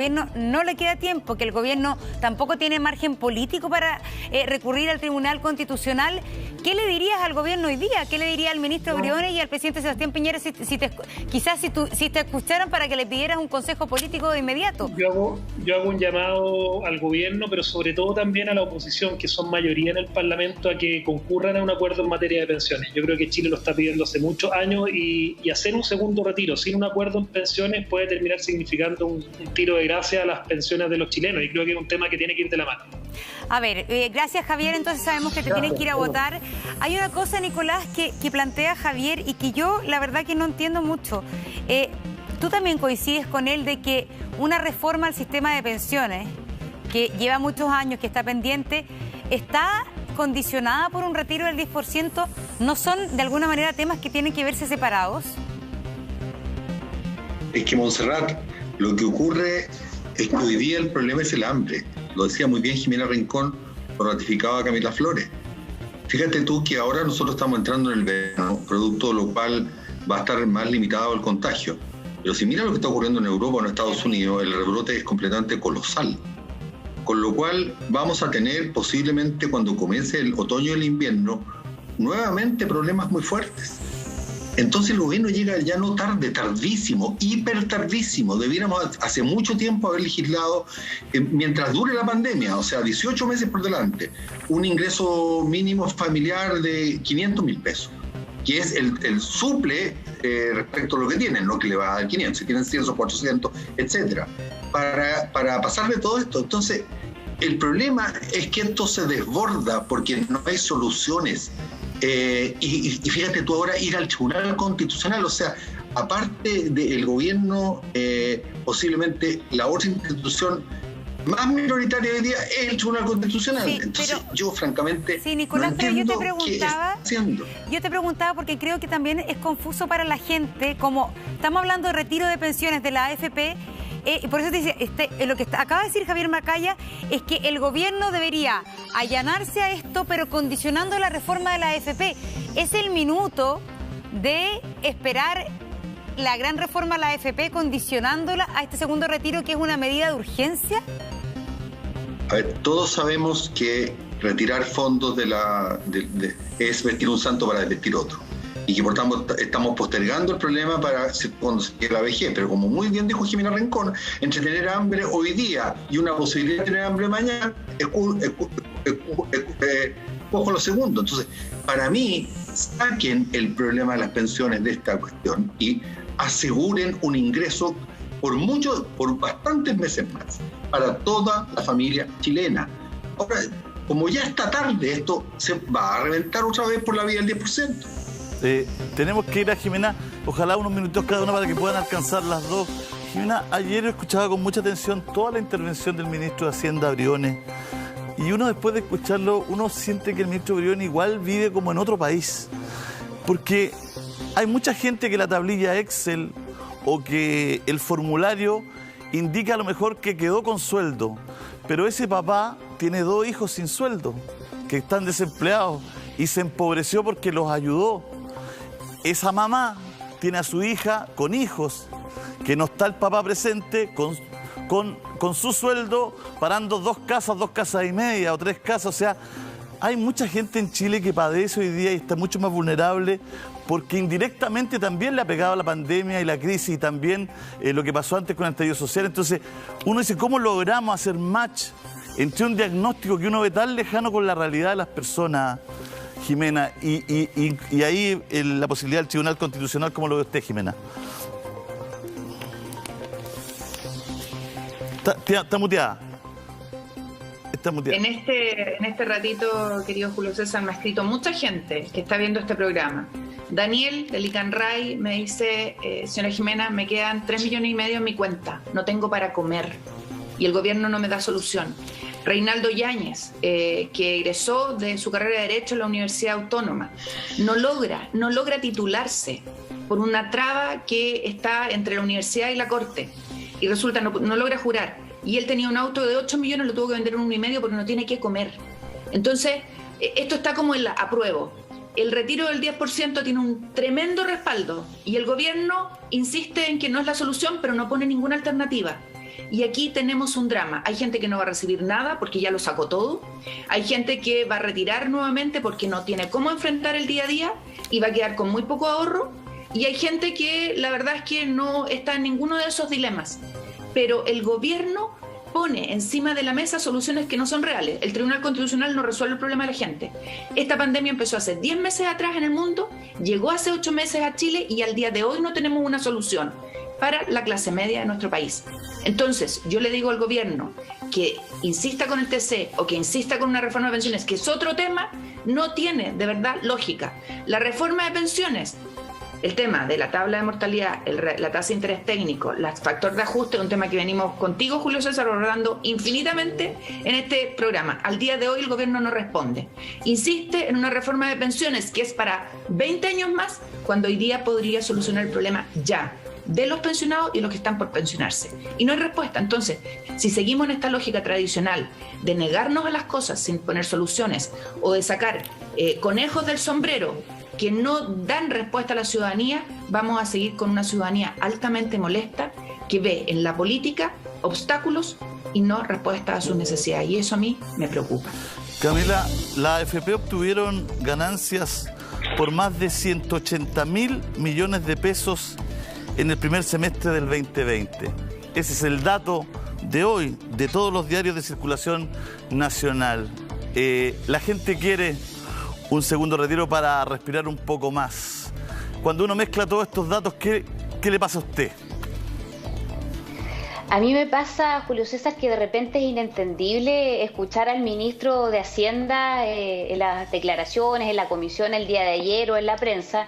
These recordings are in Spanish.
gobierno no le queda tiempo, que el gobierno tampoco tiene margen político para recurrir al Tribunal Constitucional. ¿Qué le dirías al gobierno hoy día? ¿Qué le diría al ministro Briones y al presidente Sebastián Piñera si te escucharan para que le pidieras un consejo político de inmediato? Yo hago un llamado al gobierno, pero sobre todo también a la oposición, que son mayoría en el Parlamento, a que concurran a un acuerdo en materia de pensiones. Yo creo que Chile lo está pidiendo hace muchos años y hacer un segundo retiro sin un acuerdo en pensiones puede terminar significando un tiro de gracia a las pensiones de los chilenos, y creo que es un tema que tiene que ir de la mano. A ver, gracias Javier, entonces sabemos que te tienes que ir a votar. Hay una cosa, Nicolás, que plantea Javier y que yo la verdad que no entiendo mucho. Tú también coincides con él de que una reforma al sistema de pensiones, que lleva muchos años, que está pendiente, está condicionada por un retiro del 10%, ¿no son de alguna manera temas que tienen que verse separados? Es que, Montserrat, lo que ocurre es que hoy día el problema es el hambre. Lo decía muy bien Jimena Rincón, lo ratificaba Camila Flores. Fíjate tú que ahora nosotros estamos entrando en el verano, producto de lo cual va a estar más limitado el contagio. Pero si mira lo que está ocurriendo en Europa o en Estados Unidos, el rebrote es completamente colosal. Con lo cual vamos a tener posiblemente cuando comience el otoño y el invierno nuevamente problemas muy fuertes. Entonces el gobierno llega ya no tarde, tardísimo, hiper tardísimo. Debiéramos hace mucho tiempo haber legislado, mientras dure la pandemia, o sea, 18 meses por delante, un ingreso mínimo familiar de 500.000 pesos, que es el suple respecto a lo que tienen, no que le va a dar 500, si tienen 100 o 400, etc. Para pasar de todo esto. Entonces, el problema es que esto se desborda porque no hay soluciones. Y fíjate tú ahora ir al Tribunal Constitucional, o sea, aparte del gobierno, posiblemente la otra institución más minoritaria hoy día es el Tribunal Constitucional. Sí, entonces yo francamente Nicolás, no pero entiendo qué está haciendo. Yo te preguntaba porque creo que también es confuso para la gente, como estamos hablando de retiro de pensiones de la AFP. Y por eso te dice, lo que acaba de decir Javier Macaya es que el gobierno debería allanarse a esto, pero condicionando la reforma de la AFP. ¿Es el minuto de esperar la gran reforma de la AFP condicionándola a este segundo retiro, que es una medida de urgencia? A ver, todos sabemos que retirar fondos es vestir un santo para desvestir otro. Y que por tanto estamos postergando el problema para cuando se llegue la vejez. Pero como muy bien dijo Jimena Rincón, entre tener hambre hoy día y una posibilidad de tener hambre mañana, cojo lo segundo. Entonces, para mí, saquen el problema de las pensiones de esta cuestión y aseguren un ingreso por bastantes meses más para toda la familia chilena. Ahora, como ya está tarde, esto se va a reventar otra vez por la vía del 10%. Tenemos que ir a Jimena, ojalá unos minutos cada una para que puedan alcanzar las dos. Jimena, ayer escuchaba con mucha atención toda la intervención del ministro de Hacienda, Briones, y uno después de escucharlo, uno siente que el ministro Briones igual vive como en otro país, porque hay mucha gente que la tablilla Excel o que el formulario indica a lo mejor que quedó con sueldo, pero ese papá tiene 2 hijos sin sueldo, que están desempleados y se empobreció porque los ayudó. Esa mamá tiene a su hija con hijos, que no está el papá presente, con su sueldo, parando 2 casas y media o 3 casas. O sea, hay mucha gente en Chile que padece hoy día y está mucho más vulnerable porque indirectamente también le ha pegado la pandemia y la crisis y también lo que pasó antes con el estallido social. Entonces, uno dice, ¿cómo logramos hacer match entre un diagnóstico que uno ve tan lejano con la realidad de las personas, Jimena, y ahí la posibilidad del Tribunal Constitucional? ¿Cómo lo ve usted, Jimena? Está muteada. Está muteada. En este ratito, querido Julio César, me ha escrito mucha gente que está viendo este programa. Daniel, de Licanray, me dice, señora Jimena, me quedan 3,5 millones en mi cuenta, no tengo para comer y el gobierno no me da solución. Reinaldo Yáñez, que egresó de su carrera de Derecho en la Universidad Autónoma, no logra titularse por una traba que está entre la universidad y la Corte, y resulta no logra jurar, y él tenía un auto de 8 millones, lo tuvo que vender en 1,5 porque no tiene qué comer. Entonces, esto está como en la apruebo. El retiro del 10% tiene un tremendo respaldo, y el gobierno insiste en que no es la solución, pero no pone ninguna alternativa. Y aquí tenemos un drama. Hay gente que no va a recibir nada porque ya lo sacó todo. Hay gente que va a retirar nuevamente porque no tiene cómo enfrentar el día a día y va a quedar con muy poco ahorro. Y hay gente que la verdad es que no está en ninguno de esos dilemas. Pero el gobierno pone encima de la mesa soluciones que no son reales. El Tribunal Constitucional no resuelve el problema de la gente. Esta pandemia empezó hace 10 meses atrás en el mundo, llegó hace 8 meses a Chile y al día de hoy no tenemos una solución para la clase media de nuestro país. Entonces, yo le digo al gobierno que insista con el TC o que insista con una reforma de pensiones, que es otro tema, no tiene de verdad lógica. La reforma de pensiones, el tema de la tabla de mortalidad, la tasa de interés técnico, el factor de ajuste, es un tema que venimos contigo, Julio César, abordando infinitamente en este programa. Al día de hoy el gobierno no responde. Insiste en una reforma de pensiones que es para 20 años más, cuando hoy día podría solucionar el problema ya de los pensionados y los que están por pensionarse. Y no hay respuesta. Entonces, si seguimos en esta lógica tradicional de negarnos a las cosas sin poner soluciones o de sacar conejos del sombrero que no dan respuesta a la ciudadanía, vamos a seguir con una ciudadanía altamente molesta que ve en la política obstáculos y no respuestas a sus necesidades. Y eso a mí me preocupa. Camila, la AFP obtuvieron ganancias por más de 180.000 millones de pesos en el primer semestre del 2020. Ese es el dato de hoy, de todos los diarios de circulación nacional. La gente quiere un segundo retiro para respirar un poco más. Cuando uno mezcla todos estos datos, ¿qué le pasa a usted? A mí me pasa, Julio César, que de repente es inentendible escuchar al ministro de Hacienda en las declaraciones, en la comisión el día de ayer o en la prensa,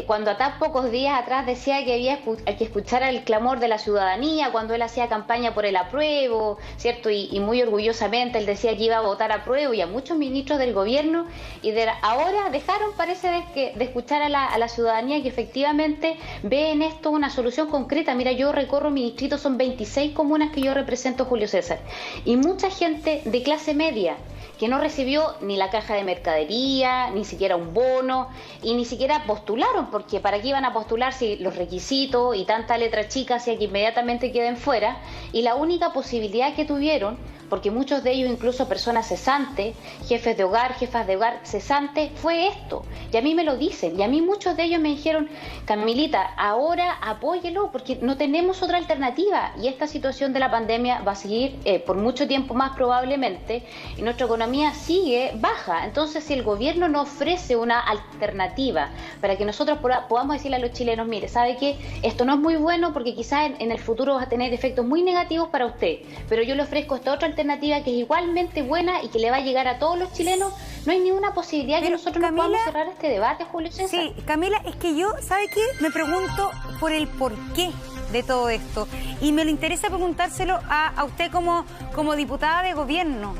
cuando a tan pocos días atrás decía que había que escuchar el clamor de la ciudadanía, cuando él hacía campaña por el apruebo, ¿cierto? Y muy orgullosamente él decía que iba a votar apruebo, y a muchos ministros del gobierno, y ahora dejaron, parece, de escuchar a la ciudadanía, que efectivamente ve en esto una solución concreta. Mira, yo recorro mi distrito, son 26 comunas que yo represento, Julio César, y mucha gente de clase media que no recibió ni la caja de mercadería, ni siquiera un bono, y ni siquiera postularon, porque ¿para qué iban a postular si los requisitos y tanta letra chica hacía que inmediatamente queden fuera? Y la única posibilidad que tuvieron, porque muchos de ellos, incluso personas cesantes, jefes de hogar, jefas de hogar cesantes, fue esto. Y a mí me lo dicen, y a mí muchos de ellos me dijeron: Camilita, ahora apóyelo, porque no tenemos otra alternativa, y esta situación de la pandemia va a seguir por mucho tiempo más probablemente, y nuestra economía sigue baja. Entonces, si el gobierno no ofrece una alternativa para que nosotros podamos decirle a los chilenos: mire, ¿sabe qué? Esto no es muy bueno porque quizás en el futuro va a tener efectos muy negativos para usted, pero yo le ofrezco esta otra alternativa que es igualmente buena y que le va a llegar a todos los chilenos. No hay ninguna posibilidad que nosotros no podamos cerrar este debate, Julio César. Sí, Camila, es que yo, ¿sabe qué? Me pregunto por el porqué de todo esto, y me lo interesa preguntárselo a usted como diputada de gobierno.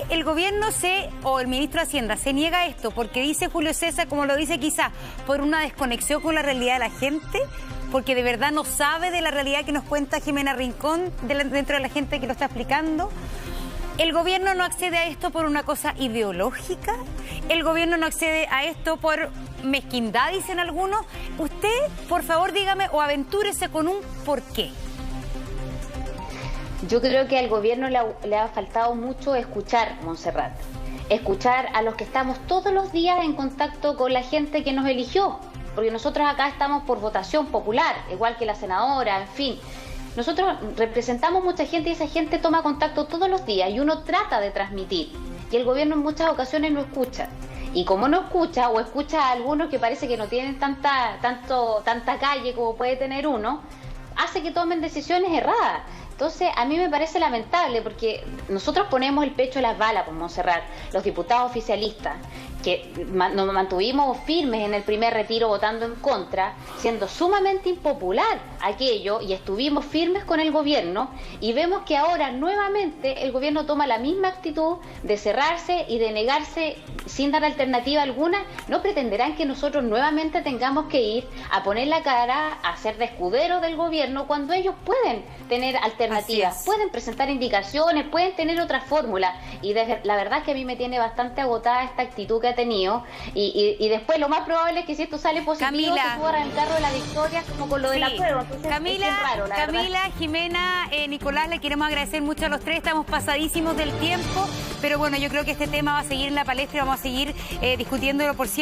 El gobierno o el ministro de Hacienda se niega a esto porque dice Julio César, como lo dice quizás, por una desconexión con la realidad de la gente, porque de verdad no sabe de la realidad que nos cuenta Jimena Rincón dentro de la gente que lo está explicando. ¿El gobierno no accede a esto por una cosa ideológica? ¿El gobierno no accede a esto por mezquindad, dicen algunos? Usted, por favor, dígame o aventúrese con un porqué. Yo creo que al gobierno le ha faltado mucho escuchar, Montserrat. Escuchar a los que estamos todos los días en contacto con la gente que nos eligió. Porque nosotros acá estamos por votación popular, igual que la senadora, en fin. Nosotros representamos mucha gente y esa gente toma contacto todos los días y uno trata de transmitir. Y el gobierno en muchas ocasiones no escucha. Y como no escucha, o escucha a algunos que parece que no tienen tanta calle como puede tener uno, hace que tomen decisiones erradas. Entonces, a mí me parece lamentable porque nosotros ponemos el pecho a las balas por Montserrat, los diputados oficialistas, que nos mantuvimos firmes en el primer retiro votando en contra, siendo sumamente impopular aquello, y estuvimos firmes con el gobierno, y vemos que ahora nuevamente el gobierno toma la misma actitud de cerrarse y de negarse sin dar alternativa alguna. No pretenderán que nosotros nuevamente tengamos que ir a poner la cara, a ser de escudero del gobierno, cuando ellos pueden tener alternativas, pueden presentar indicaciones, pueden tener otra fórmula. Y la verdad es que a mí me tiene bastante agotada esta actitud que hubiera tenido. Y después lo más probable es que si esto sale positivo, Camila, se suba el carro de la victoria como con lo de la prueba. Entonces, Camila, es raro, la Camila, verdad. Jimena, Nicolás, le queremos agradecer mucho a los tres. Estamos pasadísimos del tiempo, pero bueno, yo creo que este tema va a seguir en la palestra y vamos a seguir discutiéndolo por cierto.